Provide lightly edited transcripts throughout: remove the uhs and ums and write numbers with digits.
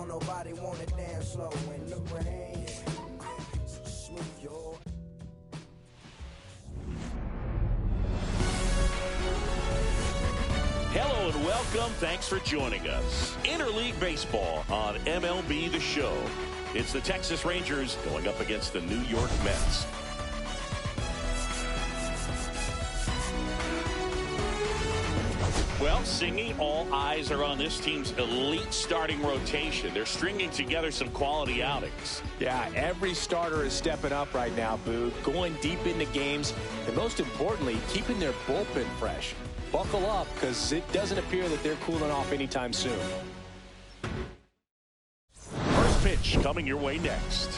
don't nobody want it damn slow when the rain sweet, yo. Hello and welcome. Thanks for joining us. Interleague Baseball on MLB The Show. It's the Texas Rangers going up against the New York Mets. Well, Singy, all eyes are on this team's elite starting rotation. They're stringing together some quality outings. Yeah, every starter is stepping up right now, Boog, going deep into games, and most importantly, keeping their bullpen fresh. Buckle up, because it doesn't appear that they're cooling off anytime soon. First pitch coming your way next.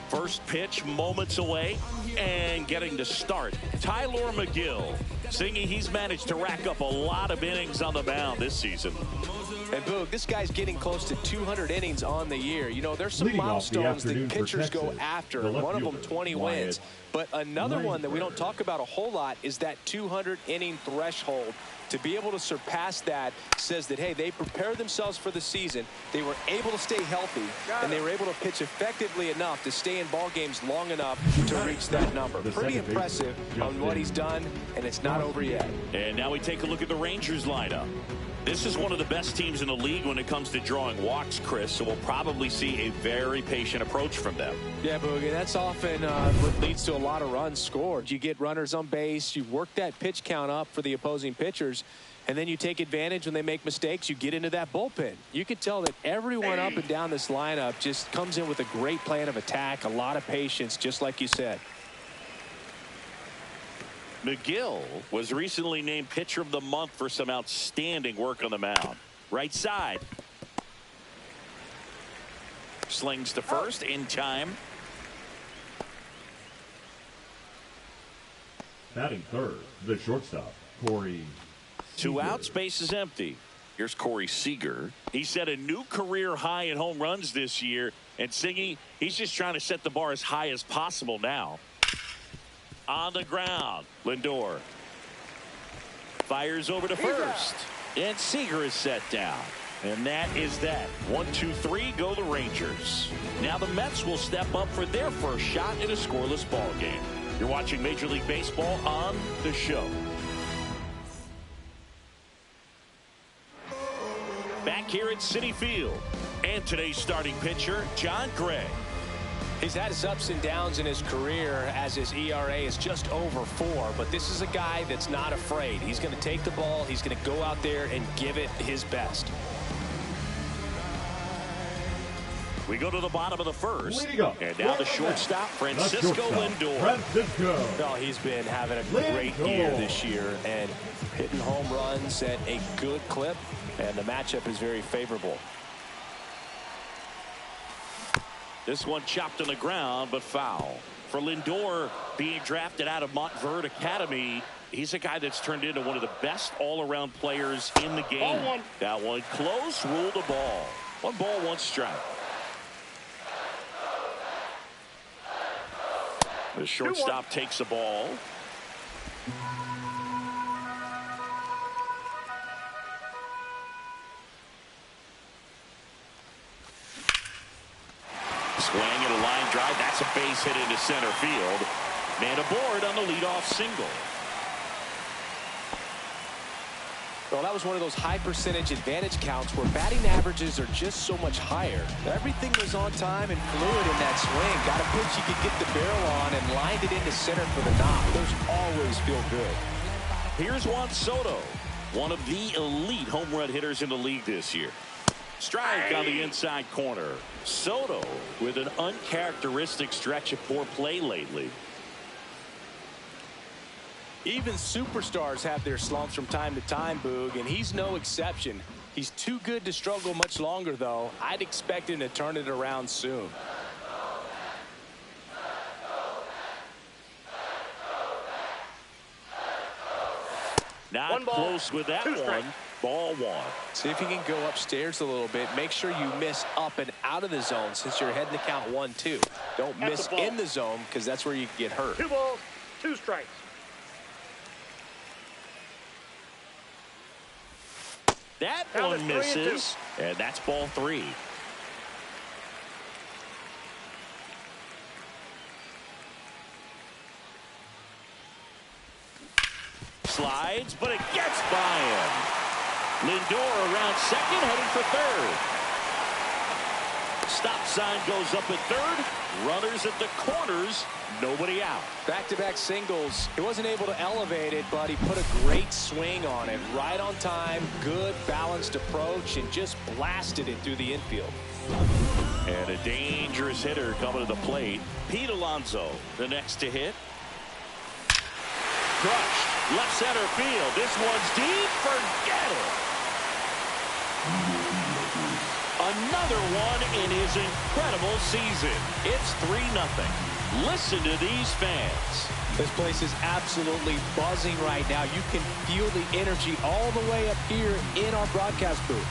First pitch moments away and getting to start. Tylor Megill. Singy, he's managed to rack up a lot of innings on the mound this season. And Boog, this guy's getting close to 200 innings on the year. You know, there's some milestones that pitchers go after. One of them 20 wins. But another one that we don't talk about a whole lot is that 200 inning threshold. To be able to surpass that says that, hey, they prepared themselves for the season. They were able to stay healthy, and they were able to pitch effectively enough to stay in ball games long enough to reach that number. Pretty impressive on what he's done, and it's not over yet. And now we take a look at the Rangers lineup. This is one of the best teams in the league when it comes to drawing walks, Chris, so we'll probably see a very patient approach from them. Yeah, Boogie, that's often what leads to a lot of runs scored. You get runners on base, you work that pitch count up for the opposing pitchers, and then you take advantage when they make mistakes. You get into that bullpen. You can tell that everyone up and down this lineup just comes in with a great plan of attack, a lot of patience, just like you said. Megill was recently named Pitcher of the Month for some outstanding work on the mound. Right side. Slings to first in time. Batting third, the shortstop, Corey. Two outs, base is empty. Here's Corey Seager. He set a new career high in home runs this year. And Singy, he's just trying to set the bar as high as possible now. On the ground, Lindor fires over to first, and Seager is set down. And that is that. 1, 2, 3, go the Rangers. Now the Mets will step up for their first shot in a scoreless ball game. You're watching Major League Baseball on The Show. Back here at Citi Field, and today's starting pitcher, Jon Gray. He's had his ups and downs in his career as his ERA is just over 4, but this is a guy that's not afraid. He's going to take the ball, he's going to go out there and give it his best. We go to the bottom of the first, and now the shortstop, Francisco Lindor. Oh, he's been having a great year this year and hitting home runs at a good clip, and the matchup is very favorable. This one chopped on the ground, but foul. For Lindor, being drafted out of Montverde Academy, he's a guy that's turned into one of the best all-around players in the game. That one close, ruled a ball. 1 ball, 1 strike. The shortstop takes the ball. Swing and a line drive. That's a base hit into center field. Man aboard on the leadoff single. Well, that was one of those high percentage advantage counts where batting averages are just so much higher. Everything was on time and fluid in that swing. Got a pitch you could get the barrel on and lined it into center for the knock. Those always feel good. Here's Juan Soto, one of the elite home run hitters in the league this year. Strike on the inside corner. Soto with an uncharacteristic stretch of poor play lately. Even superstars have their slumps from time to time, Boog, and he's no exception. He's too good to struggle much longer, though. I'd expect him to turn it around soon. Not close with that one. Ball 1. See if you can go upstairs a little bit. Make sure you miss up and out of the zone since you're heading to count 1-2. Don't miss in the zone because that's where you can get hurt. 2 balls, 2 strikes. That one misses, and that's ball 3. Slides, but it gets by him. Lindor around second, heading for third. Stop sign goes up at third. Runners at the corners. Nobody out. Back-to-back singles. He wasn't able to elevate it, but he put a great swing on it. Right on time, good balanced approach, and just blasted it through the infield. And a dangerous hitter coming to the plate. Pete Alonso, the next to hit. Crushed. Left center field. This one's deep. Forget it. Another one in his incredible season. It's 3-0. Listen to these fans. This place is absolutely buzzing right now. You can feel the energy all the way up here in our broadcast booth.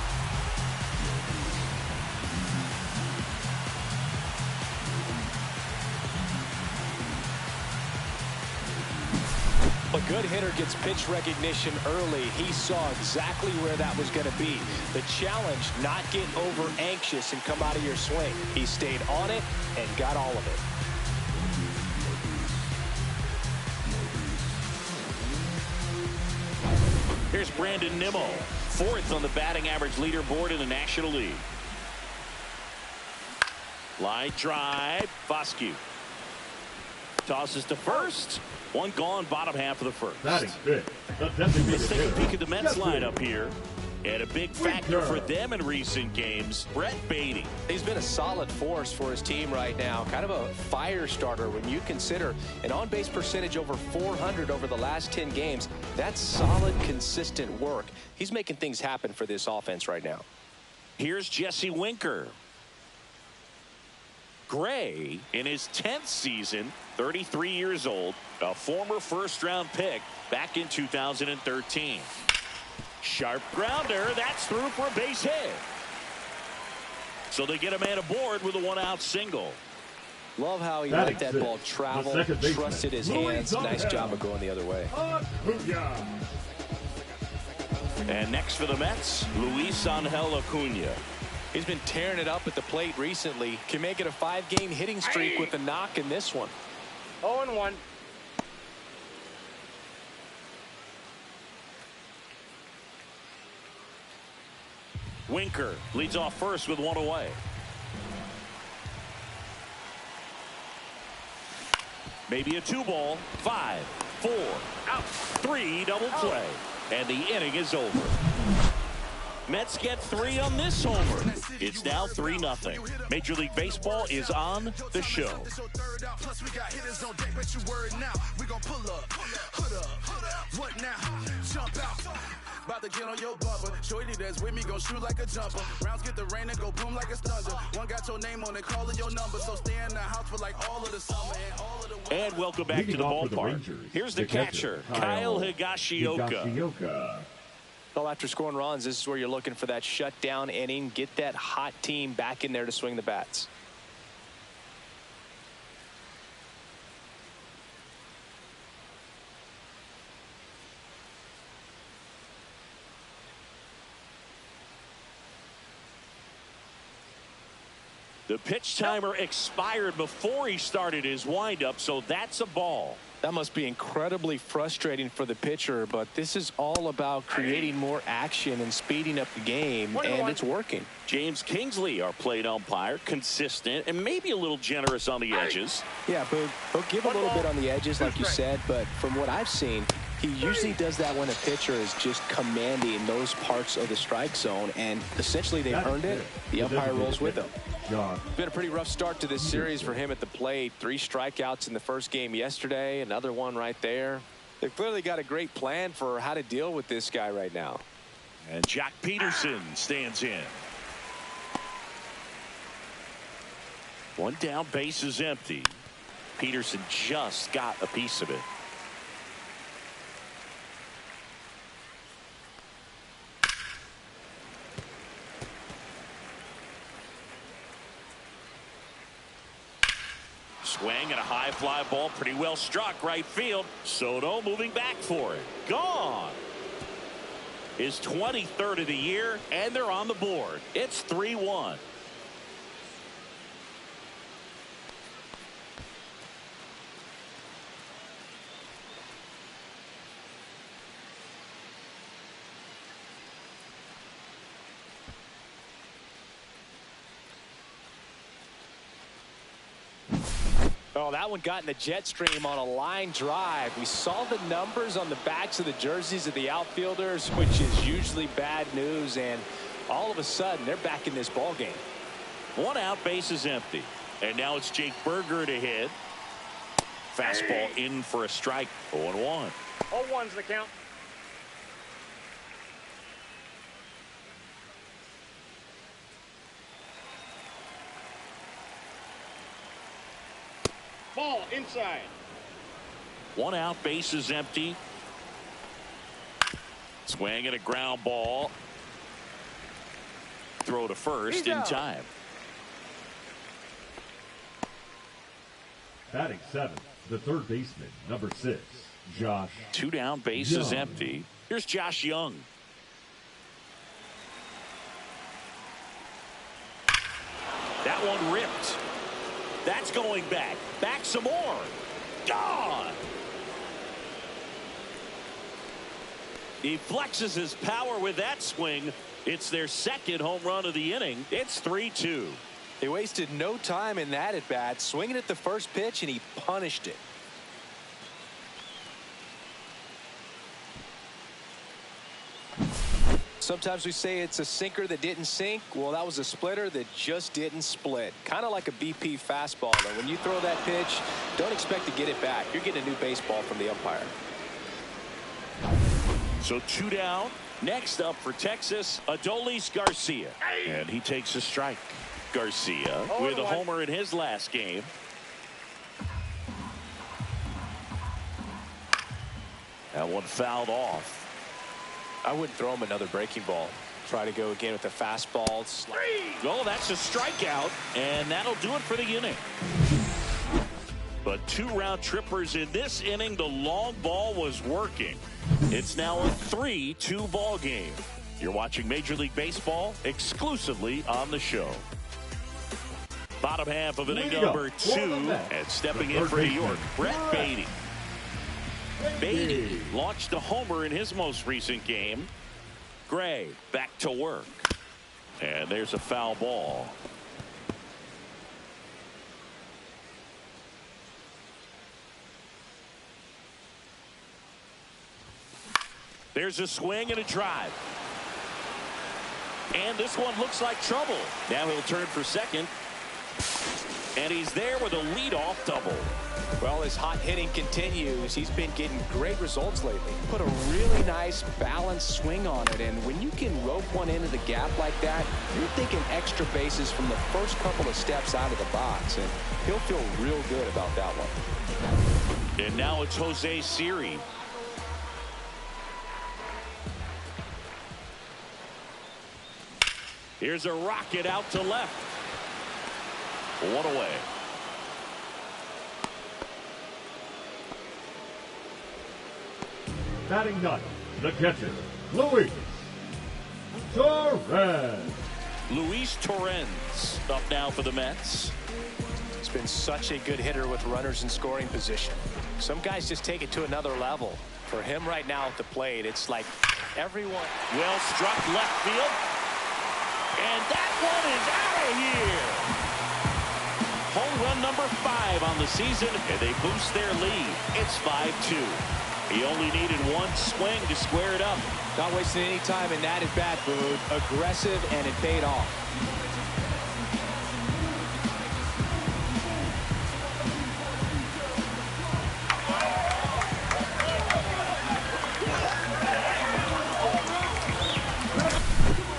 A good hitter gets pitch recognition early. He saw exactly where that was going to be. The challenge, not get over anxious and come out of your swing. He stayed on it and got all of it. Here's Brandon Nimmo, 4th on the batting average leaderboard in the National League. Line drive, Foscue. Tosses to first. One gone, bottom half of the first. That is big. Let's take a peek at the Mets lineup here. And a big factor for them in recent games, Brett Baty. He's been a solid force for his team right now. Kind of a fire starter when you consider an on-base percentage over 400 over the last 10 games. That's solid, consistent work. He's making things happen for this offense right now. Here's Jesse Winker. Gray, in his 10th season, 33 years old, a former first-round pick back in 2013. Sharp grounder, that's through for a base hit. So they get a man aboard with a one-out single. Love how he let that ball travel, trusted his hands. Nice job of going the other way. And next for the Mets, Luis Angel Acuna. He's been tearing it up at the plate recently. Can make it a 5-game hitting streak with a knock in this one. 0-1. Winker leads off first with one away. Maybe a 2-ball. 5, 4, out. 3 double play. And the inning is over. Mets get 3 on this homer. It's now 3-0. Major League Baseball is on the show. About to get on your bumper. Shorty that's with me gon' shoot like a jumper. Rounds get the rain and go boom like a thunder. One got your name on it, calling your number. So stay in the house for like all of the summer and all of the. And welcome back to the ballpark. Here's the catcher, Kyle Higashioka. Well, after scoring runs, this is where you're looking for that shutdown inning. Get that hot team back in there to swing the bats. The pitch timer expired before he started his windup, so that's a ball. That must be incredibly frustrating for the pitcher, but this is all about creating more action and speeding up the game, and it's working. James Kingsley, our plate umpire, consistent and maybe a little generous on the edges. Yeah, but he'll give a little bit on the edges, like you said, but from what I've seen, he usually does that when a pitcher is just commanding those parts of the strike zone, and essentially they've earned it. The umpire rolls with them. It's been a pretty rough start to this series for him at the plate. 3 strikeouts in the first game yesterday, another one right there. They've clearly got a great plan for how to deal with this guy right now. And Jack Peterson stands in. One down, base is empty. Peterson just got a piece of it. Swing and a high fly ball, pretty well struck right field. Soto moving back for it. Gone. his 23rd of the year, and they're on the board. It's 3-1. Oh, that one got in the jet stream on a line drive. We saw the numbers on the backs of the jerseys of the outfielders, which is usually bad news, and all of a sudden they're back in this ball game. 1 out, base is empty. And now it's Jake Berger to hit. Fastball in for a strike. 0-1. 0-1's the count. Ball inside. 1 out, base is empty. Swing and a ground ball. Throw to first in time. Batting 7th, the third baseman, number 6, Josh. 2 down, base Young. is empty. Here's Josh Young. That one ripped. That's going back. Back some more. Gone. He flexes his power with that swing. It's their second home run of the inning. It's 3-2. They wasted no time in that at bat, swinging at the first pitch, and he punished it. Sometimes we say it's a sinker that didn't sink. Well, that was a splitter that just didn't split. Kind of like a BP fastball. Though. When you throw that pitch, don't expect to get it back. You're getting a new baseball from the umpire. So 2 down. Next up for Texas, Adolis Garcia. And he takes a strike. Garcia with a homer in his last game. That one fouled off. I wouldn't throw him another breaking ball. Try to go again with the fastball. Oh, that's a strikeout, and that'll do it for the inning. But 2 round trippers in this inning. The long ball was working. It's now a 3-2 ball game. You're watching Major League Baseball exclusively on the show. Bottom half of inning number 2, and stepping in for New York, Brett Beatty. Beatty launched a homer in his most recent game. Gray back to work. And there's a foul ball. There's a swing and a drive. And this one looks like trouble. Now he'll turn for second. And he's there with a leadoff double. Well, his hot hitting continues. He's been getting great results lately. Put a really nice balanced swing on it, and when you can rope one into the gap like that, you're thinking extra bases from the first couple of steps out of the box, and he'll feel real good about that one. And now it's Jose Siri. Here's a rocket out to left. 1 away. Batting 9th, the catcher, Luis Torrens. Luis Torrens up now for the Mets. He's been such a good hitter with runners in scoring position. Some guys just take it to another level. For him right now at the plate, it's like everyone. Well struck left field. And that one is out of here. Home run number 5 on the season, and they boost their lead. It's 5-2. He only needed 1 swing to square it up. Not wasting any time in that at bat, Boone. Aggressive, and it paid off.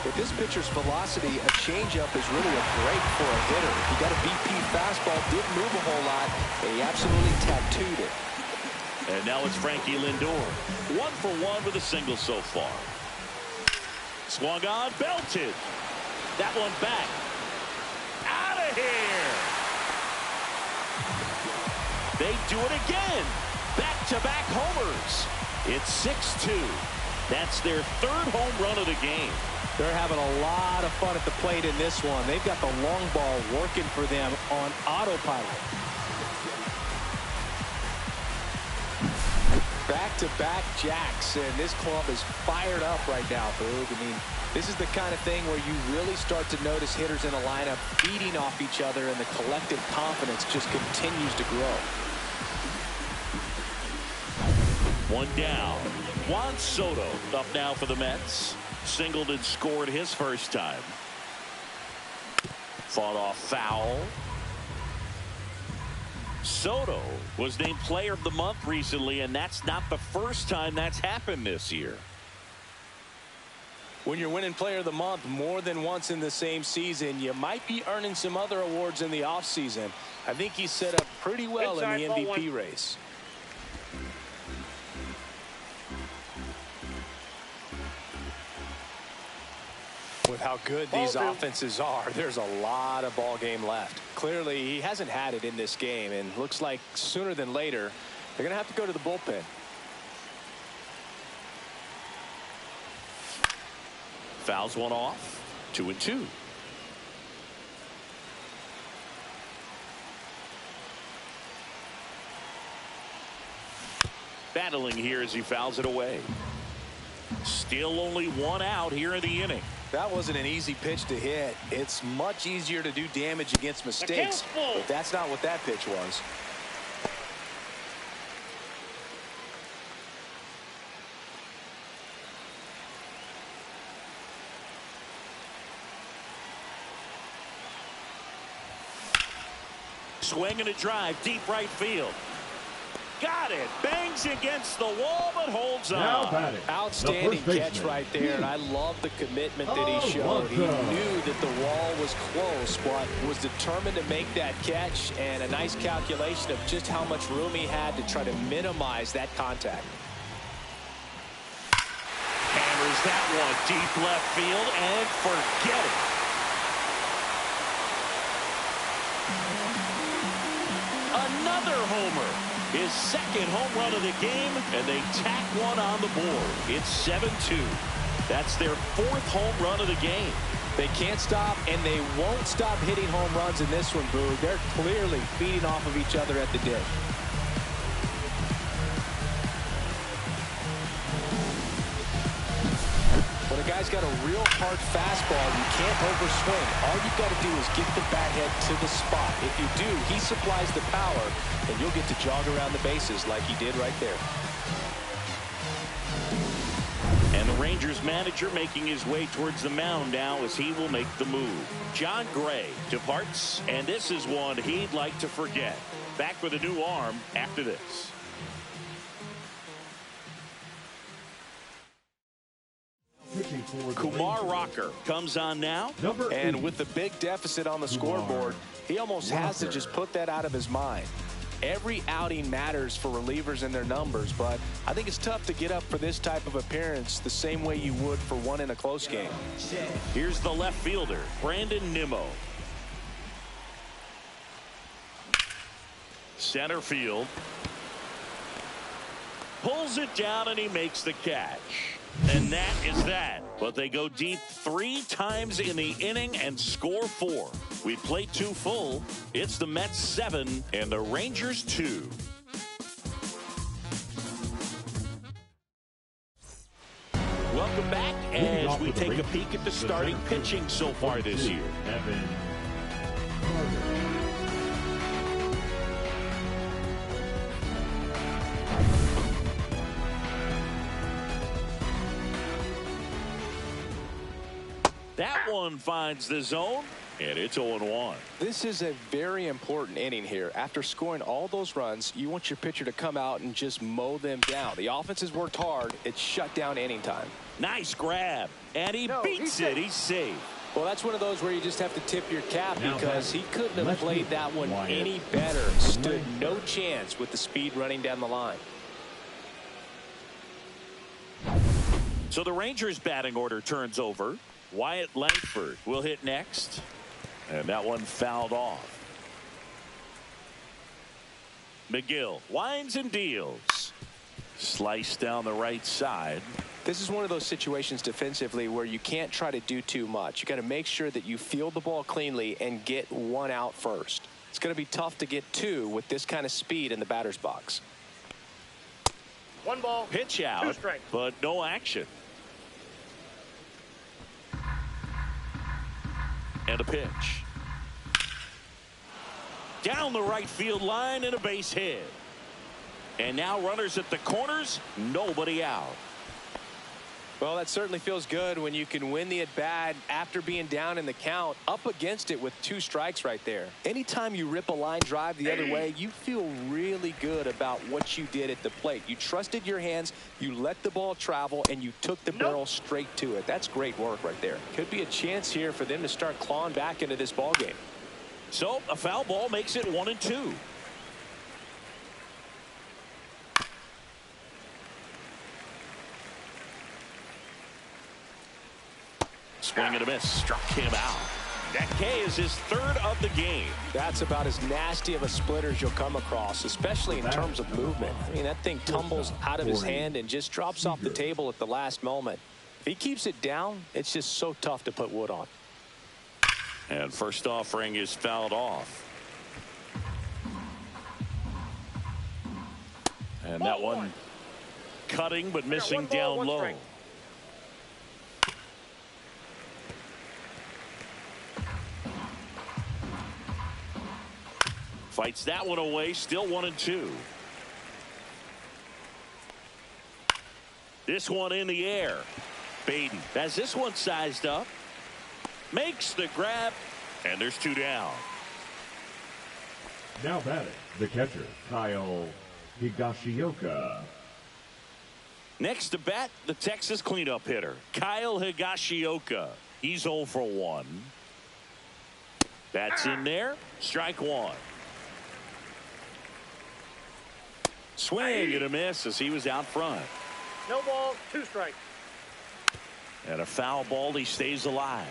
With this pitcher's velocity, a changeup is really a break for a hitter. He got a BP fastball, didn't move a whole lot, but he absolutely tattooed it. And now it's Frankie Lindor. 1 for 1 with a single so far. Swung on, belted. That one back. Out of here. They do it again. Back-to-back homers. It's 6-2. That's their third home run of the game. They're having a lot of fun at the plate in this one. They've got the long ball working for them on autopilot. Back-to-back jacks, and this club is fired up right now, Boog. I mean, this is the kind of thing where you really start to notice hitters in a lineup feeding off each other, and the collective confidence just continues to grow. One down. Juan Soto up now for the Mets. Singled and scored his first time. Fought off foul. Soto was named Player of the Month recently, and that's not the first time that's happened this year. When you're winning Player of the Month more than once in the same season, you might be earning some other awards in the offseason. I think he's set up pretty well in the MVP race. With how good these offenses are, there's a lot of ball game left. Clearly, he hasn't had it in this game, and looks like sooner than later, they're going to have to go to the bullpen. Fouls one off. 2-2. Battling here as he fouls it away. Still only one out here in the inning. That wasn't an easy pitch to hit. It's much easier to do damage against mistakes, but that's not what that pitch was. Swing and a drive, deep right field. Got it. Bangs against the wall, but holds on. Outstanding catch right there, and I love the commitment that he showed. He knew that the wall was close, but was determined to make that catch, and a nice calculation of just how much room he had to try to minimize that contact. Hammers that one deep left field, and forget it. Another homer. His second home run of the game, and they tack one on the board. It's 7-2. That's their fourth home run of the game. They can't stop, and they won't stop hitting home runs in this one, Boo. They're clearly feeding off of each other at the dish. When a guy's got a real hard fastball, you can't overswing. All you've got to do is get the bat head to the spot. If you do, he supplies the power, and you'll get to jog around the bases like he did right there. And the Rangers manager making his way towards the mound now as he will make the move. Jon Gray departs, and this is one he'd like to forget. Back with a new arm after this. Kumar Rocker comes on now. And with the big deficit on the scoreboard, he almost has to just put that out of his mind. Every outing matters for relievers and their numbers, but I think it's tough to get up for this type of appearance the same way you would for one in a close game. Here's the left fielder, Brandon Nimmo. Center field. Pulls it down, and he makes the catch. And that is that. But they go deep 3 times in the inning and score 4. We played 2 full. It's the Mets 7 and the Rangers 2. Welcome back as we take a peek at the starting pitching so far this year. That one finds the zone, and it's 0-1. This is a very important inning here. After scoring all those runs, you want your pitcher to come out and just mow them down. The offense has worked hard. It's shut down inning time. Nice grab, and he beats it. He's safe. Well, that's one of those where you just have to tip your cap because he couldn't have played that one any better. Stood no chance with the speed running down the line. So the Rangers batting order turns over. Wyatt Langford will hit next, and that one fouled off. Megill winds and deals. Slice down the right side. This is one of those situations defensively where you can't try to do too much. You got to make sure that you field the ball cleanly and get one out first. It's going to be tough to get two with this kind of speed in the batter's box. 1 ball. Pitch out, 2 strikes. but no action. And a pitch. Down the right field line and a base hit. And now runners at the corners, nobody out. Well, that certainly feels good when you can win the at-bat after being down in the count, up against it with 2 strikes right there. Anytime you rip a line drive the other way, you feel really good about what you did at the plate. You trusted your hands, you let the ball travel, and you took the barrel straight to it. That's great work right there. Could be a chance here for them to start clawing back into this ball game. So a foul ball makes it 1-2. Swing and a miss. Struck him out. That K is his 3rd of the game. That's about as nasty of a splitter as you'll come across, especially in terms of movement. I mean, that thing tumbles out of his hand and just drops off the table at the last moment. If he keeps it down, it's just so tough to put wood on. And first offering is fouled off. And that one cutting but missing down low. Fights that one away, still 1-2. This one in the air. Baden has this one sized up. Makes the grab, and there's 2 down. Now batting, the catcher, Kyle Higashioka. Next to bat, the Texas cleanup hitter, Kyle Higashioka. He's 0 for 1. That's in there. Strike 1. Swing and a miss as he was out front. No ball, 2 strikes. And a foul ball. He stays alive.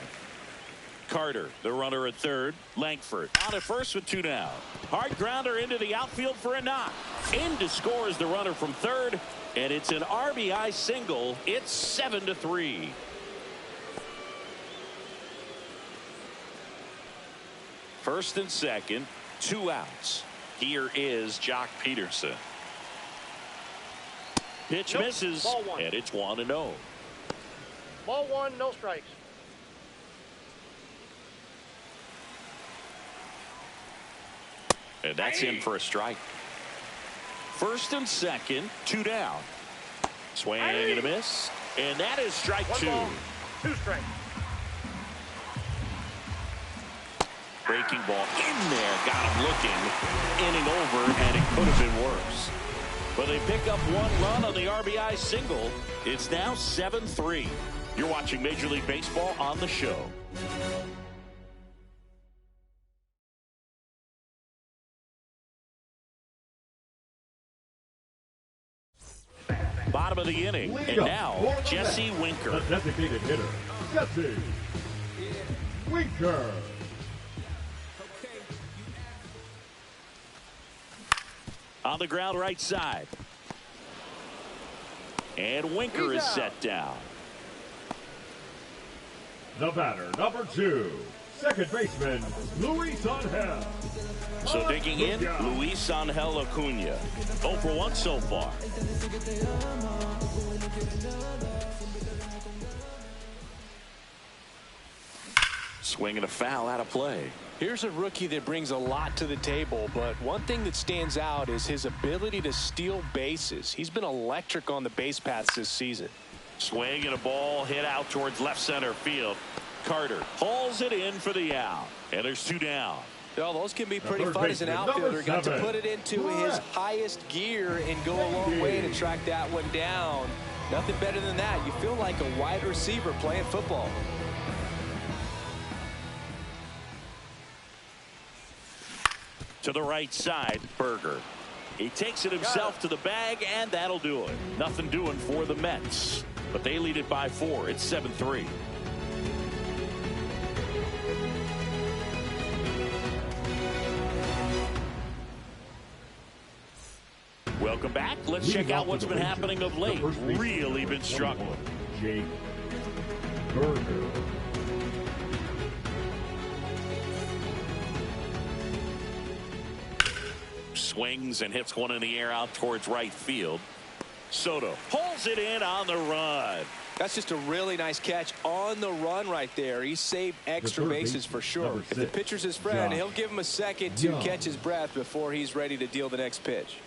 Carter, the runner at third. Langford on at first with 2 down. Hard grounder into the outfield for a knock. In to score is the runner from third. And it's an RBI single. It's 7-3. First and second, 2 outs. Here is Jock Peterson. Pitch misses, and it's 1-0. Ball 1, no strikes. And that's in for a strike. First and second, 2 down. Swing and a miss. And that is strike 2. 1 ball, 2 strikes. Breaking ball in there. Got him looking. Inning over, and it could have been worse. But they pick up 1 run on the RBI single. It's now 7-3. You're watching Major League Baseball on the show. Bottom of the inning. And now, Jesse Winker. The designated hitter, Jesse Winker. On the ground right side. And Winker is set down. The batter, number 2, second baseman, Luis Angel. So digging in, Luis Angel Acuna. 0 for 1 so far. Swing and a foul out of play. Here's a rookie that brings a lot to the table, but one thing that stands out is his ability to steal bases. He's been electric on the base paths this season. Swing and a ball hit out towards left center field. Carter hauls it in for the out. And there's 2 down. Well, those can be pretty fun as an outfielder. Got to put it into his highest gear and go a long way to track that one down. Nothing better than that. You feel like a wide receiver playing football. To the right side, Berger. He takes it himself to the bag, and that'll do it. Nothing doing for the Mets. But they lead it by 4. It's 7-3. Welcome back. let's check out what's been happening of late. Really been struggling. Jake Burger. Swings and hits one in the air out towards right field. Soto pulls it in on the run. That's just a really nice catch on the run right there. He saved extra bases for sure. If the pitcher's his friend, he'll give him a second to catch his breath before he's ready to deal the next pitch.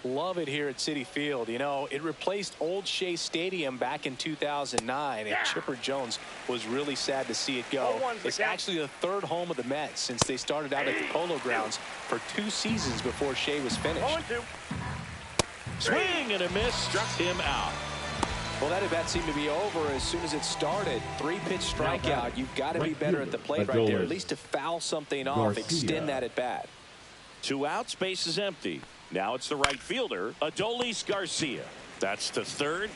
Love it here at Citi Field. You know, it replaced Old Shea Stadium back in 2009, and Chipper Jones was really sad to see it go. It's actually the third home of the Mets since they started out at the Polo Grounds for 2 seasons before Shea was finished. Swing and a miss, struck him out. Well, that at-bat seemed to be over as soon as it started. 3-pitch strikeout. You've got to be better at the plate right there, at least to foul something off, extend that at-bat. 2 outs, base is empty. Now it's the right fielder, Adolis Garcia. That's to third.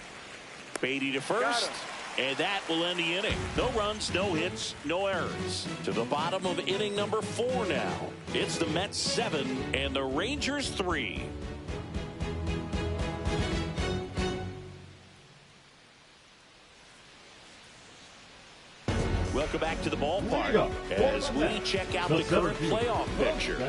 Beatty to first. And that will end the inning. No runs, no hits, no errors. To the bottom of inning number 4 now. It's the Mets 7 and the Rangers 3. Welcome back to the ballpark as we check out the current playoff picture.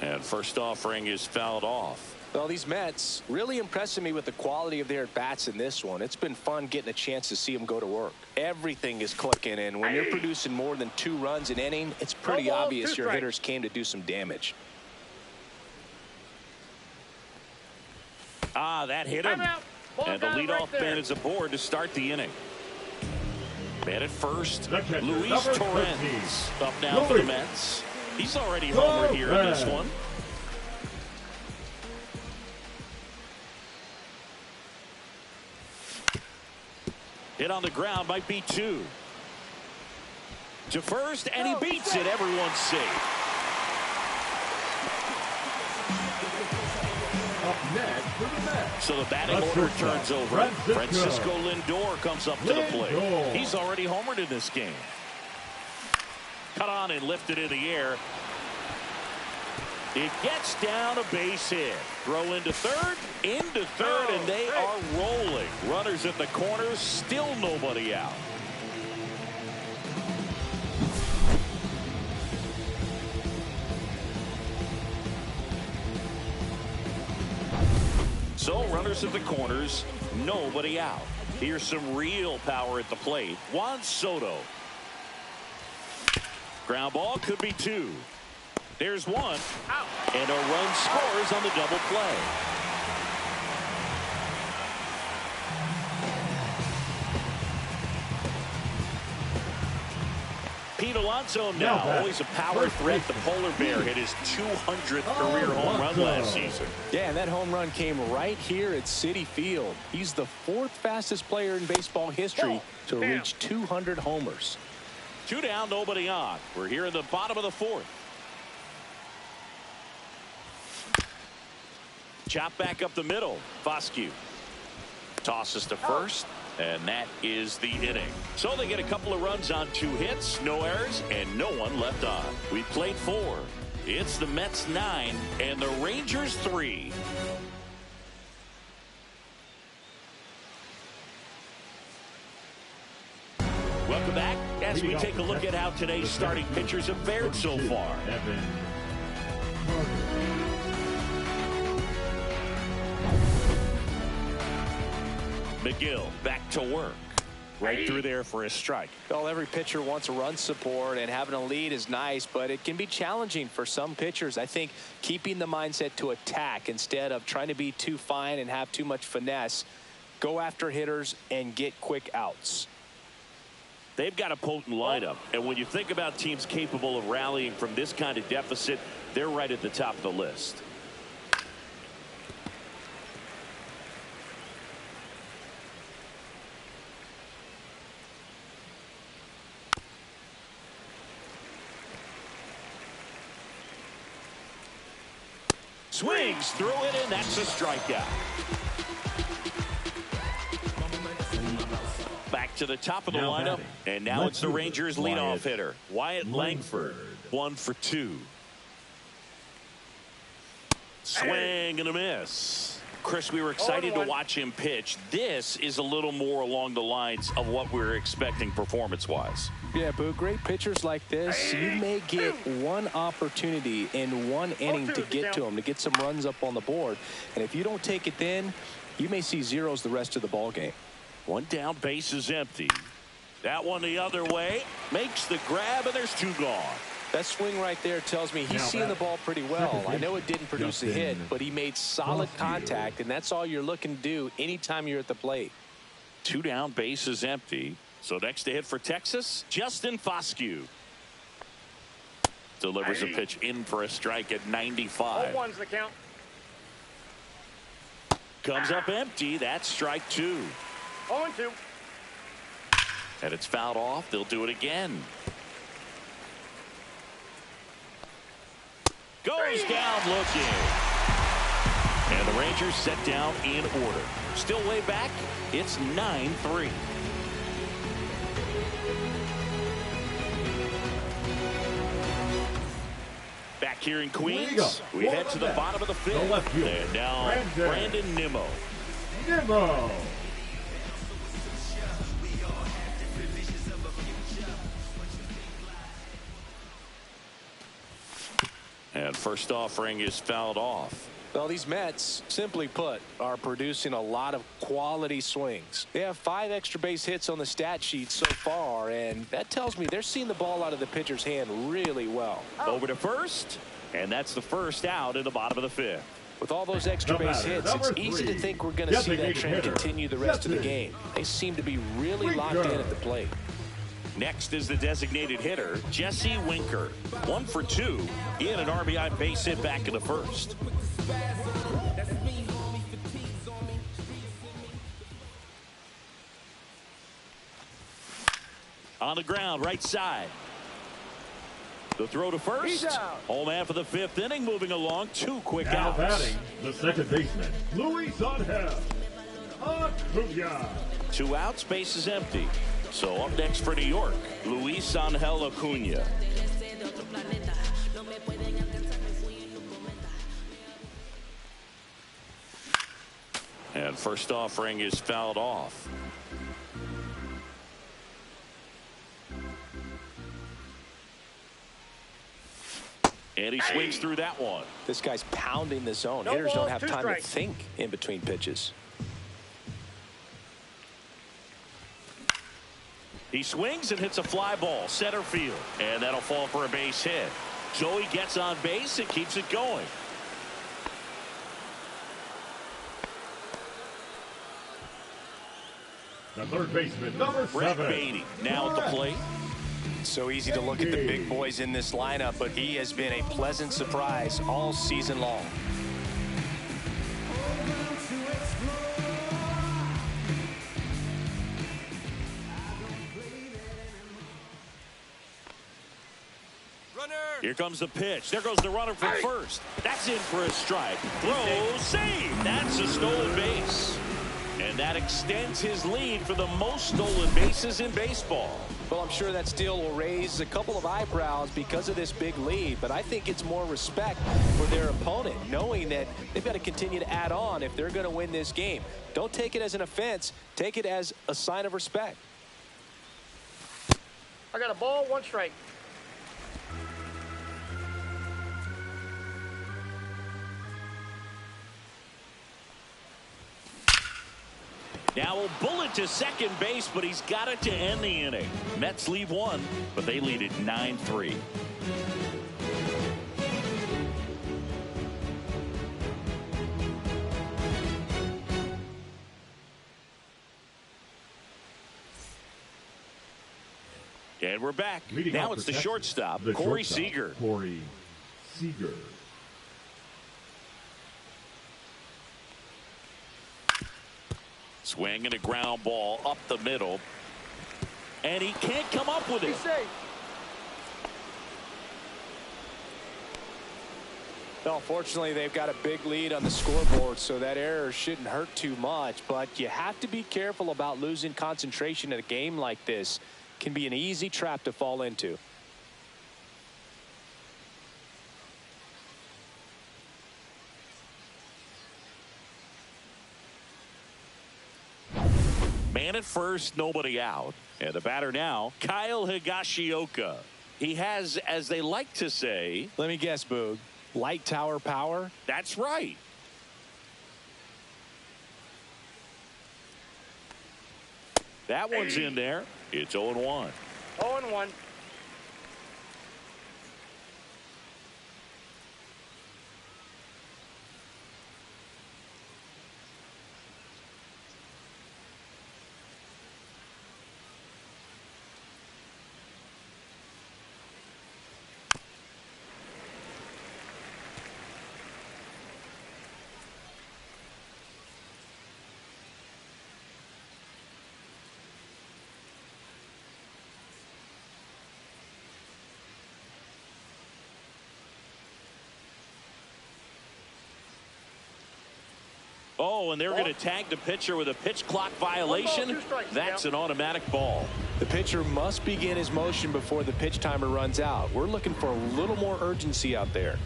And first offering is fouled off. Well, these Mets really impressing me with the quality of their at-bats in this one. It's been fun getting a chance to see them go to work. Everything is clicking in. When you're producing more than 2 runs an inning, it's pretty obvious your hitters came to do some damage. That hit him. And the leadoff man is aboard to start the inning. Man at first, Luis Torrens up now for the Mets. He's already homered here in this one. Hit on the ground, might be 2. To first, and he beats it. Everyone's safe. Up next for the Mets. So the batting order turns over. Francisco Lindor comes up to the plate. He's already homered in this game. Cut on and lifted in the air. It gets down a base hit. Throw into third, and they are rolling. Runners at the corners, still nobody out. So runners at the corners, nobody out. Here's some real power at the plate. Juan Soto. Ground ball, could be 2. There's 1. And a run scores on the double play. Pete Alonso now, always a power threat. The polar bear hit his 200th career home run last season. Yeah, and that home run came right here at Citi Field. He's the 4th fastest player in baseball history to reach 200 homers. 2 down, nobody on. We're here in the bottom of the 4th. Chop back up the middle. Foscue tosses to first, and that is the inning. So they get a couple of runs on 2 hits, no errors, and no one left on. We played 4. It's the Mets 9 and the Rangers 3. Welcome back as we take a look at how today's starting pitchers have fared so far. Megill back to work. Right through there for a strike. Well, every pitcher wants a run support, and having a lead is nice, but it can be challenging for some pitchers. I think keeping the mindset to attack instead of trying to be too fine and have too much finesse. Go after hitters and get quick outs. They've got a potent lineup, and when you think about teams capable of rallying from this kind of deficit, they're right at the top of the list. Swings through it, and that's a strikeout. Back to the top of the lineup, and now it's the Rangers' leadoff hitter, Wyatt Langford. 1 for 2. Swing and a miss. Chris, we were excited to watch him pitch. This is a little more along the lines of what we were expecting performance-wise. Yeah, Boo, great pitchers like this, you may get one opportunity in one inning to get to them, to get some runs up on the board. And if you don't take it then, you may see zeros the rest of the ball game. One down, base is empty. That one the other way. Makes the grab, and there's 2 gone. That swing right there tells me he's seeing the ball pretty well. I know it didn't produce a hit, but he made solid contact, and that's all you're looking to do anytime you're at the plate. 2 down, base is empty. So next to hit for Texas, Justin Foscue. Delivers a pitch in for a strike at 95. 0-1's the count. Comes up empty. That's strike 2. 0-2. And it's fouled off. They'll do it again. Goes down looking. And the Rangers set down in order. Still way back. It's 9-3. Back here in Queens, we head to the bottom of the 5th. And now Brandon Nimmo. And first offering is fouled off. Well, these Mets, simply put, are producing a lot of quality swings. They have 5 extra base hits on the stat sheet so far, and that tells me they're seeing the ball out of the pitcher's hand really well. Over to first, and that's the first out in the bottom of the 5th. With all those extra base hits, it's easy to think we're going to see that trend continue the rest of the game. They seem to be really locked in at the plate. Next is the designated hitter, Jesse Winker. 1 for 2 in an RBI base hit back in the first. On the ground, right side. The throw to first. Home man for the 5th inning, moving along. 2 quick outs. Now batting, the second baseman, Luis Angel Acuna. 2 outs, base is empty. So up next for New York, Luis Angel Acuna. And first offering is fouled off. And he swings through that one. This guy's pounding the zone. Hitters don't have time to think in between pitches. He swings and hits a fly ball, center field. And that'll fall for a base hit. Joey gets on base and keeps it going. The third baseman, number 7. Brett Beatty now at the plate. So easy to look at the big boys in this lineup, but he has been a pleasant surprise all season long. Here comes the pitch. There goes the runner from first. That's in for a strike. Throw, save. That's a stolen base. And that extends his lead for the most stolen bases in baseball. Well, I'm sure that steal will raise a couple of eyebrows because of this big lead, but I think it's more respect for their opponent, knowing that they've got to continue to add on if they're going to win this game. Don't take it as an offense. Take it as a sign of respect. I got a ball, 1 strike. Now a bullet to second base, but he's got it to end the inning. Mets leave 1, but they lead it 9-3. And we're back. Now it's the shortstop, Corey Seager. Corey Seager. Swing and a ground ball up the middle. And he can't come up with it. Well, fortunately, they've got a big lead on the scoreboard, so that error shouldn't hurt too much. But you have to be careful about losing concentration in a game like this. It can be an easy trap to fall into. Man at first, nobody out. And the batter now, Kyle Higashioka. He has, as they like to say... Let me guess, Boog. Light tower power? That's right. That one's in there. It's 0-1. 0-1. Oh, and they're going to tag the pitcher with a pitch clock violation. That's an automatic ball. The pitcher must begin his motion before the pitch timer runs out. We're looking for a little more urgency out there.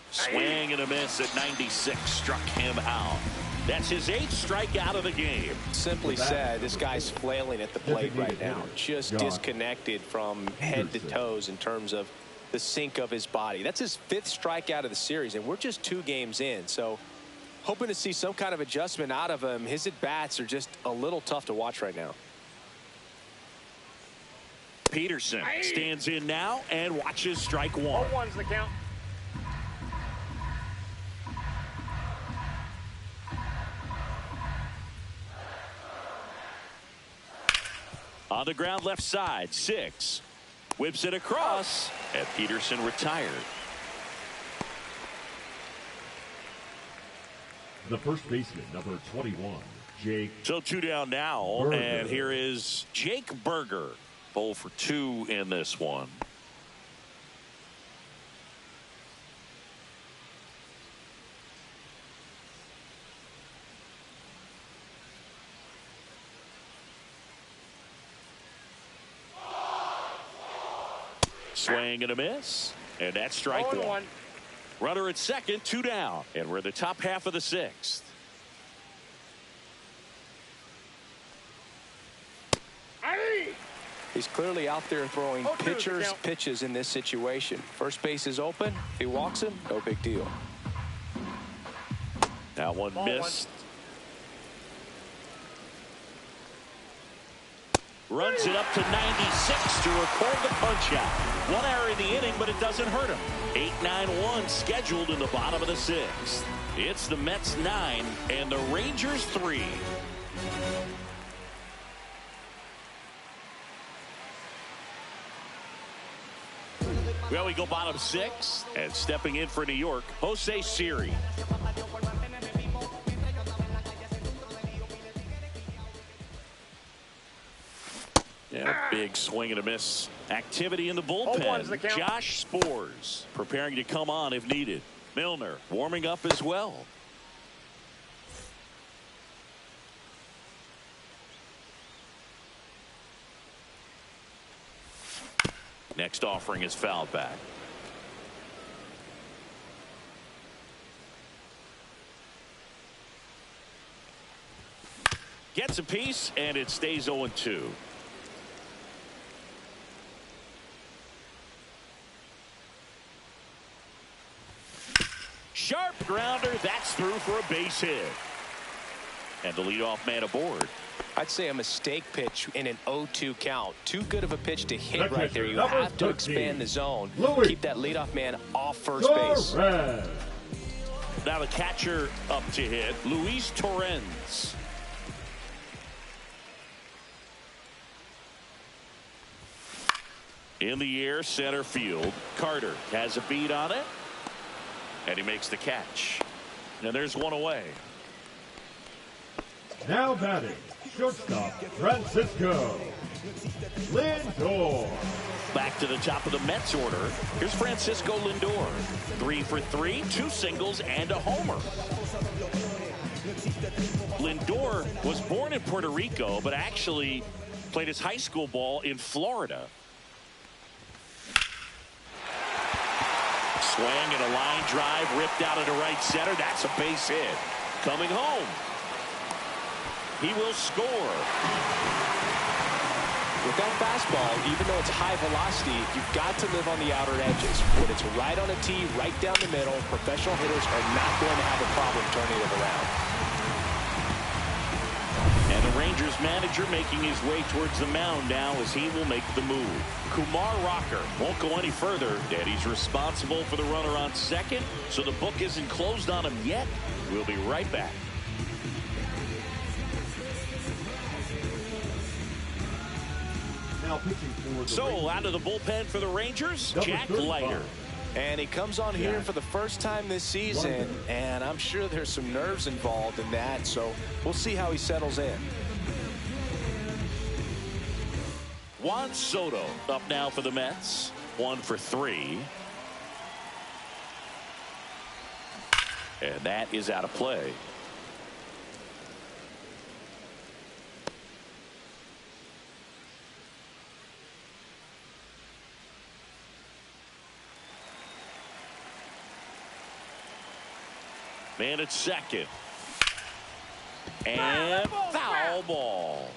Swing and a miss at 96. Struck him out. That's his 8th strikeout of the game. Simply said, this guy's flailing at the plate right now. Just disconnected from head to toes in terms of the sink of his body. That's his 5th strikeout of the series, and we're just 2 games in. So hoping to see some kind of adjustment out of him. His at-bats are just a little tough to watch right now. Peterson stands in now and watches strike 1. 0-1's the count. On the ground left side, 6. Whips it across, and Peterson retired. The first baseman, number 21, Jake. So 2 down now, Berger. And here is Jake Berger. 0 for 2 in this one. Swing and a miss, and that's strike 1. Runner at second, 2 down, and we're in the top half of the 6th. He's clearly out there throwing pitchers pitches in this situation. First base is open. If he walks him, no big deal. That one missed. Runs it up to 96 to record the punch out. 1 error in the inning, but it doesn't hurt him. 8-9-1 scheduled in the bottom of the 6th. It's the Mets 9 and the Rangers 3. Well, we go bottom 6, and stepping in for New York, Jose Siri. Yeah, big swing and a miss. Activity in the bullpen. Josh Spores preparing to come on if needed. Milner warming up as well. Next offering is fouled back. Gets a piece, and it stays 0-2. Sharp grounder. That's through for a base hit. And the leadoff man aboard. I'd say a mistake pitch in an 0-2 count. Too good of a pitch to hit right there. You have to expand the zone. Keep that leadoff man off first base. Now the catcher up to hit, Luis Torrens. In the air, center field. Carter has a beat on it. And he makes the catch. And there's one away. Now batting, shortstop Francisco. Lindor. Back to the top of the Mets order. Here's Francisco Lindor. 3 for 3, 2 singles, and a homer. Lindor was born in Puerto Rico, but actually played his high school ball in Florida. Swing and a line drive ripped out into right center. That's a base hit. Coming home. He will score. With that fastball, even though it's high velocity, you've got to live on the outer edges. When it's right on a tee, right down the middle, professional hitters are not going to have a problem turning it around. And the Rangers manager making his way towards the mound now as he will make the move. Kumar Rocker won't go any further, and he's responsible for the runner on second, so the book isn't closed on him yet. We'll be right back. Now pitching for the So Rangers. out of the bullpen for the Rangers, Number Jack 35. Leiter. And he comes on here for the first time this season, and I'm sure there's some nerves involved in that, so we'll see how he settles in. Juan Soto up now for the Mets. 1 for 3. And that is out of play. Man at second. And foul ball.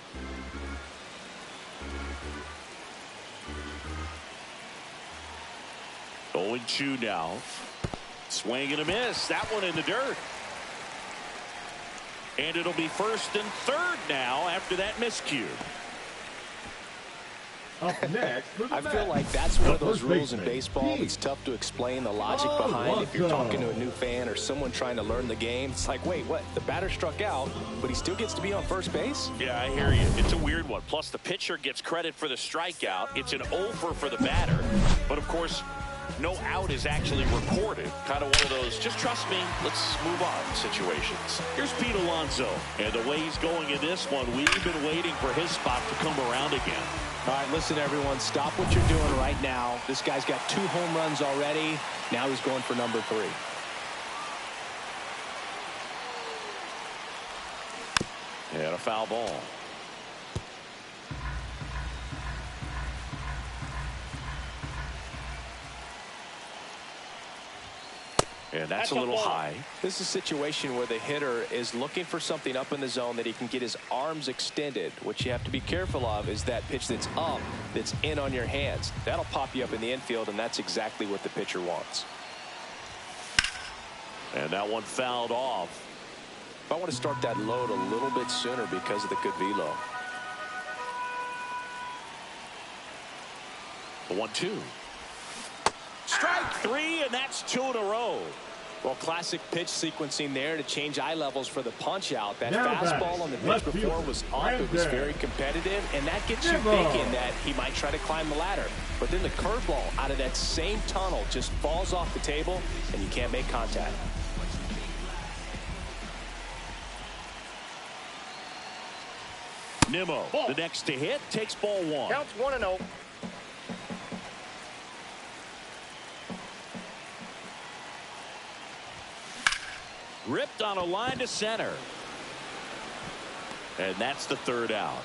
Going 2 now. Swing and a miss. That one in the dirt. And it'll be first and third now after that miscue. Up next for the I Mets. feel like that's one of those The rules in first baseball baseman, that's tough to explain the logic Oh, behind. If you're let's talking go. to a new fan or someone trying to learn the game, it's like, wait, what? The batter struck out, but he still gets to be on first base? Yeah, I hear you. It's a weird one. Plus, the pitcher gets credit for the strikeout. It's an over for the batter. But, of course, no out is actually recorded. Kind of one of those, just trust me, let's move on situations. Here's Pete Alonso. And the way he's going in this one, we've been waiting for his spot to come around again. All right, listen, everyone, stop what you're doing right now. This guy's got 2 home runs already. Now he's going for number 3. And a foul ball. And that's a little high. This is a situation where the hitter is looking for something up in the zone that he can get his arms extended. What you have to be careful of is that pitch that's up, that's in on your hands. That'll pop you up in the infield, and that's exactly what the pitcher wants. And that one fouled off. I want to start that load a little bit sooner because of the good velo. The 1-2. Strike 3, and that's 2 in a row. Well, classic pitch sequencing there to change eye levels for the punch out. That Now fastball on the pitch left before fielder, was up. It was Brandon. very competitive, and that gets you Nimmo. thinking that he might try to climb the ladder. But then the curveball out of that same tunnel just falls off the table, and you can't make contact. Nimmo, the next to hit, takes ball 1. Counts 1-0. Ripped on a line to center. And that's the 3rd out.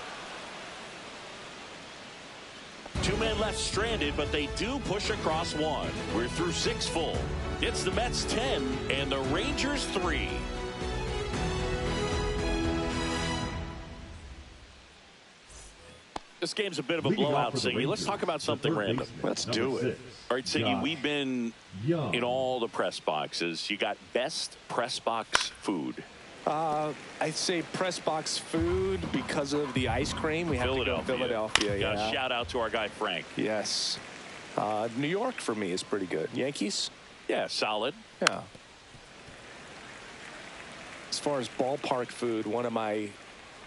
2 men left stranded, but they do push across 1. We're through 6 full. It's the Mets 10 and the Rangers 3. This game's a bit of a Leading off blowout, for the Siggy. Let's Rangers, talk about the something third random. baseman, Let's number do it. 6, All right, Siggy, Josh we've been Young. in all the press boxes. You got best press box food. I'd say press box food because of the ice cream. We have to go Philadelphia. Got Yeah. a shout out to our guy Frank. Yes. New York for me is pretty good. Yankees? Yeah, solid. Yeah. As far as ballpark food, one of my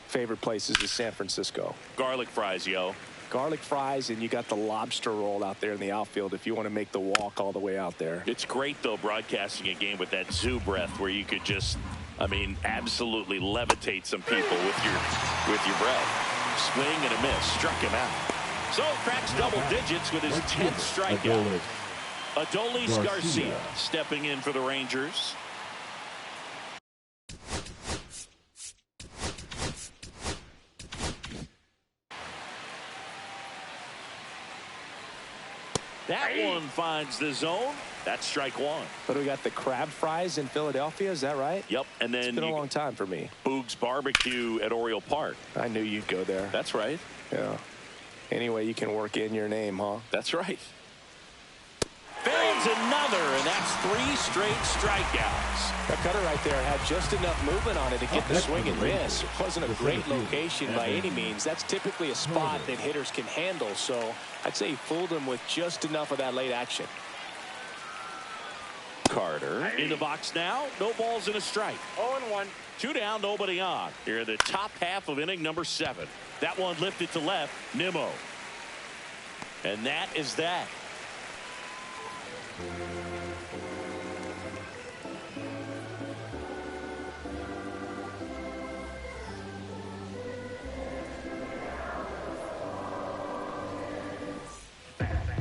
favorite places is San Francisco. Garlic fries, yo. Garlic fries, and you got the lobster roll out there in the outfield if you want to make the walk all the way out there. It's great, though, broadcasting a game with that zoo breath where you could just, I mean, absolutely levitate some people with your breath. Swing and a miss. Struck him out. So cracks double digits with his 10th strikeout. Adolis Garcia stepping in for the Rangers. That one finds the zone. That's strike one. But we got the crab fries in Philadelphia. Is that right? Yep. And then it's been a long time for me. Boog's Barbecue at Oriole Park. I knew you'd go there. That's right. Yeah. Anyway, you can work in your name, huh? That's right. Fans another, and that's 3 straight strikeouts. That cutter right there had just enough movement on it to get the swing and miss. It wasn't a great location by any means. That's typically a spot that hitters can handle, so I'd say he fooled him with just enough of that late action. Carter in the box now. No balls and a strike. 0-1. 2 down, nobody on. Here in the top half of inning number 7. That one lifted to left. Nimmo. And that is that.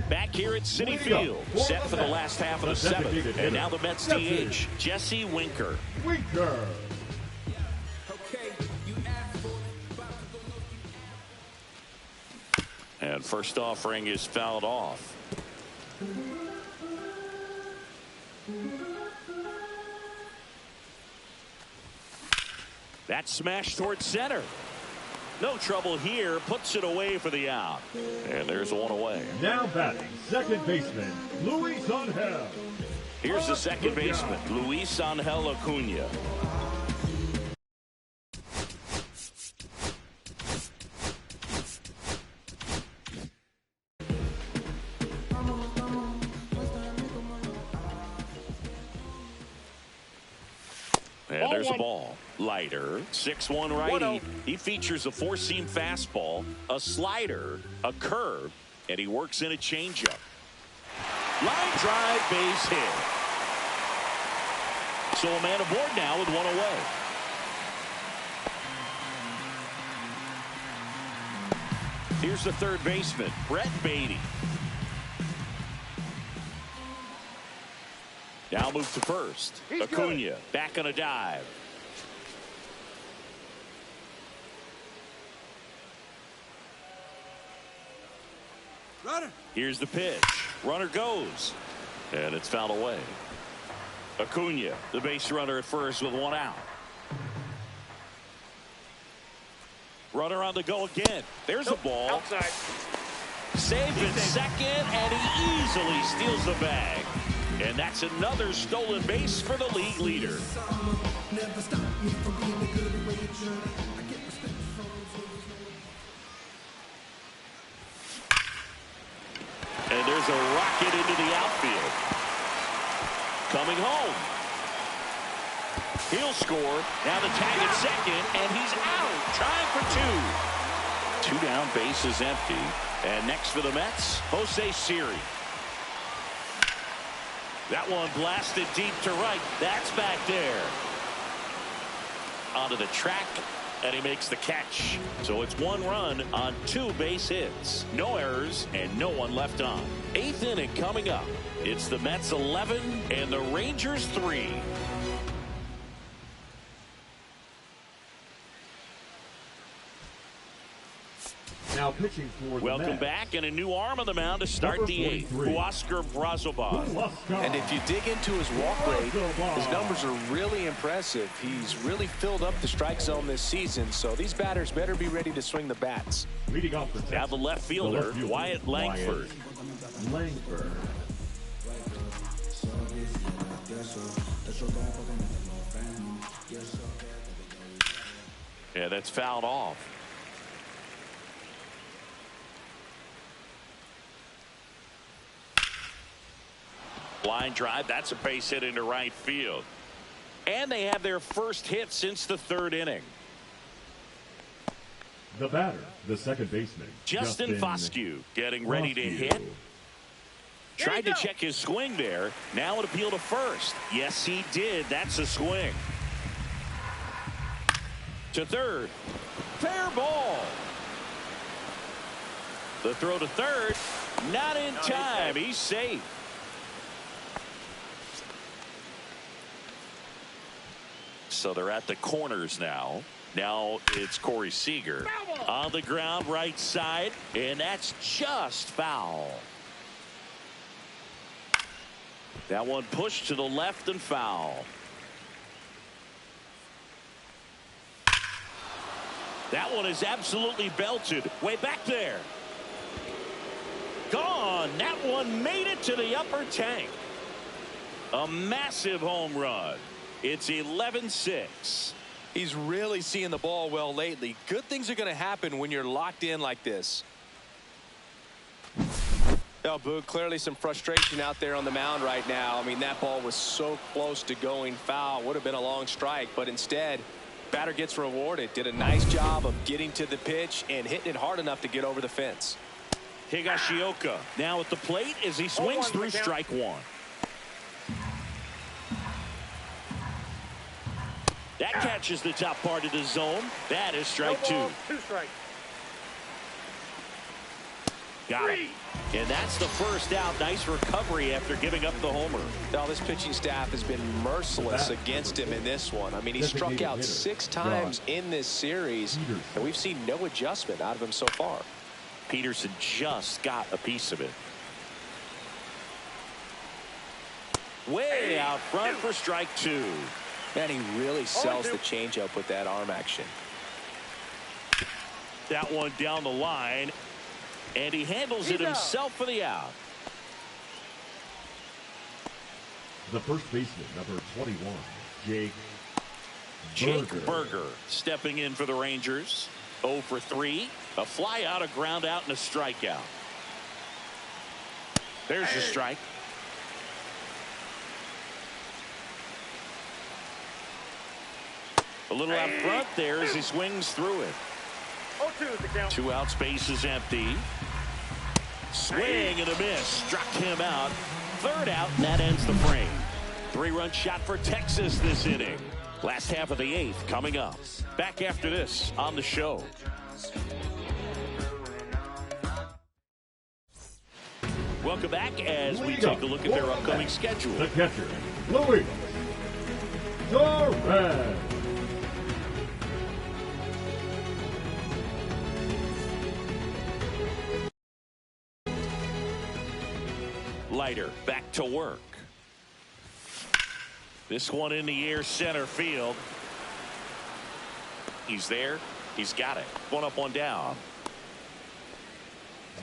Back here at Citi Field, set for the last half of the 7th. And now the Mets DH, Jesse Winker. And first offering is fouled off. That smash towards center. No trouble here. Puts it away for the out. And there's one away. Now batting, second baseman, Luis Angel. Here's the second baseman, Luis Angel Acuna. And there's a ball. Lighter, 6'1" righty. He features a 4-seam fastball, a slider, a curve, and he works in a changeup. Line drive, base hit. So a man aboard now with 1 away. Here's the third baseman, Brett Beatty. Now move to first. Acuna back on a dive. Runner. Here's the pitch. Runner goes. And it's fouled away. Acuna, the base runner at first with 1 out. Runner on the go again. There's a ball. Outside. Saved at second, and he easily steals the bag. And that's another stolen base for the league leader. And there's a rocket into the outfield. Coming home. He'll score. Now the tag at second, and he's out. Trying for 2. 2 down, base is empty. And next for the Mets, Jose Siri. That one blasted deep to right. That's back there. Onto the track, and he makes the catch. So it's 1 run on 2 base hits. No errors and no one left on. 8th inning coming up. It's the Mets 11 and the Rangers 3. Now pitching for the Welcome Mets. back, and a new arm on the mound to start the 8th. Huascar Brazoban. And if you dig into his walk rate, his numbers are really impressive. He's really filled up the strike zone this season, so these batters better be ready to swing the bats. Leading off the Now the left fielder, Wyatt Langford. Yeah, that's fouled off. Line drive, that's a base hit into right field. And they have their first hit since the 3rd inning. The batter, the second baseman, Justin Foscue getting ready to hit. Tried to check his swing there. Now an appeal to first. Yes, he did. That's a swing. To third. Fair ball. The throw to third. Not in time. He's safe. So they're at the corners now. Now it's Corey Seager on the ground, right side, and that's just foul. That one pushed to the left and foul. That one is absolutely belted. Way back there. Gone. That one made it to the upper tank. A massive home run. It's 11-6. He's really seeing the ball well lately. Good things are going to happen when you're locked in like this. Now, Boog, clearly some frustration out there on the mound right now. I mean, that ball was so close to going foul. Would have been a long strike, but instead, batter gets rewarded. Did a nice job of getting to the pitch and hitting it hard enough to get over the fence. Higashioka now at the plate as he swings through strike one. That catches the top part of the zone. That is strike two. 2 strikes. Got it. And that's the first out. Nice recovery after giving up the homer. Now, this pitching staff has been merciless against him in this one. I mean, he struck out 6 times in this series, and we've seen no adjustment out of him so far. Peterson just got a piece of it. Way out front for strike two. Man, he really sells the changeup with that arm action. That one down the line, and he handles it himself for the out. The first baseman, number 21, Jake Berger stepping in for the Rangers. 0 for 3. A fly out, a ground out, and a strikeout. There's the strike. A little out front there as he swings through it. 0-2 is the count. 2 outs, base is empty. Swing and a miss. Struck him out. 3rd out, and that ends the frame. 3-run shot for Texas this inning. Last half of the 8th coming up. Back after this on the show. Welcome back as we take a look at their upcoming schedule. The catcher, Luis Torres. Leiter back to work. This one in the air, center field. He's there. He's got it. 1 up, 1 down.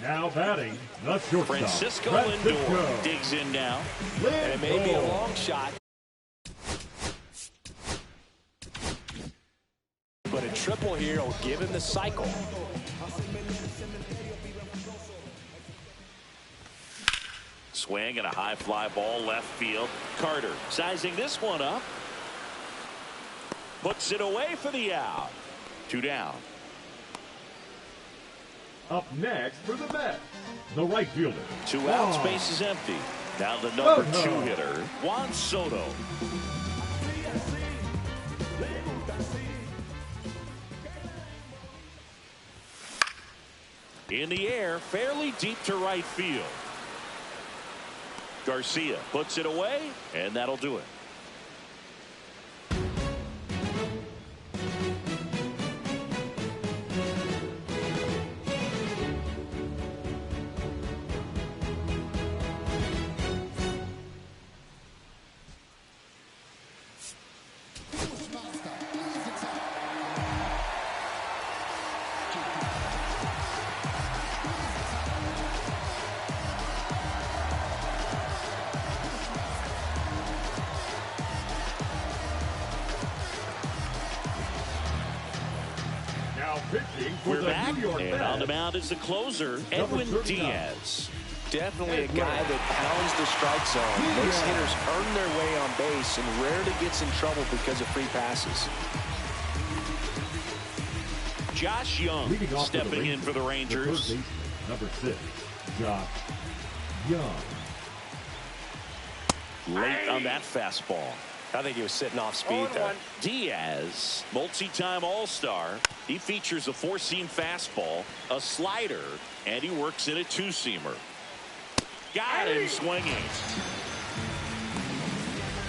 Now batting, the shortstop, Francisco Lindor digs in now. And it may be a long shot, but a triple here will give him the cycle. Swing and a high fly ball left field. Carter sizing this one up. Puts it away for the out. 2 down. Up next for the Mets, the right fielder. 2 outs, base is empty. Now the number 2 hitter, Juan Soto. In the air, fairly deep to right field. Garcia puts it away, and that'll do it. We're back, and on the mound is the closer, Edwin Diaz. Definitely a guy that pounds the strike zone. Base hitters earn their way on base and rarely gets in trouble because of free passes. Josh Young stepping in for the Rangers. The number 6, Josh Young. Late on that fastball. I think he was sitting off speed there. Diaz, multi-time All-Star. He features a four-seam fastball, a slider, and he works in a two-seamer. Got him swinging.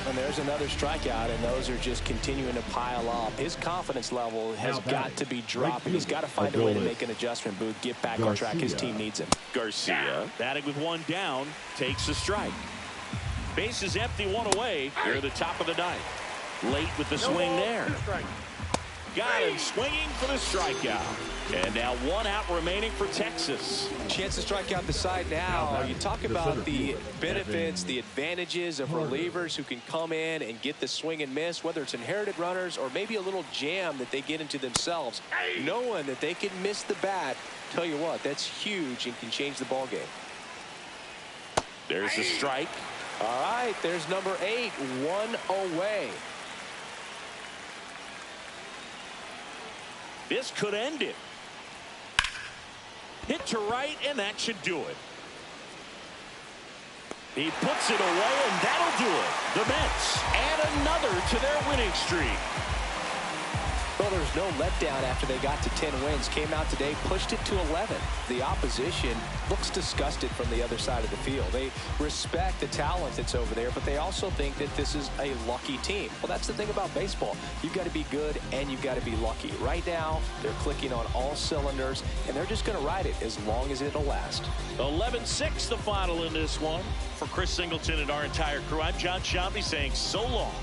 And there's another strikeout, and those are just continuing to pile up. His confidence level has got to be dropping. He's got to find a way to make an adjustment, Booth, get back on track. His team needs him. Garcia, batting with one down, takes a strike. Bases empty, one away. Here at the top of the ninth. Late with the swing there. Got him swinging for the strikeout. And now one out remaining for Texas. Chance to strike out the side now. You talk about the benefits, the advantages of relievers who can come in and get the swing and miss, whether it's inherited runners or maybe a little jam that they get into themselves. Knowing that they can miss the bat, tell you what, that's huge and can change the ball game. There's a strike. All right, there's number 8, one away. This could end it. Hit to right, and that should do it. He puts it away, and that'll do it. The Mets add another to their winning streak. Well, there's no letdown after they got to 10 wins. Came out today, pushed it to 11. The opposition looks disgusted from the other side of the field. They respect the talent that's over there, but they also think that this is a lucky team. Well, that's the thing about baseball. You've got to be good and you've got to be lucky. Right now, they're clicking on all cylinders, and they're just going to ride it as long as it'll last. 11-6 the final in this one. For Chris Singleton and our entire crew, I'm John Shambi saying so long.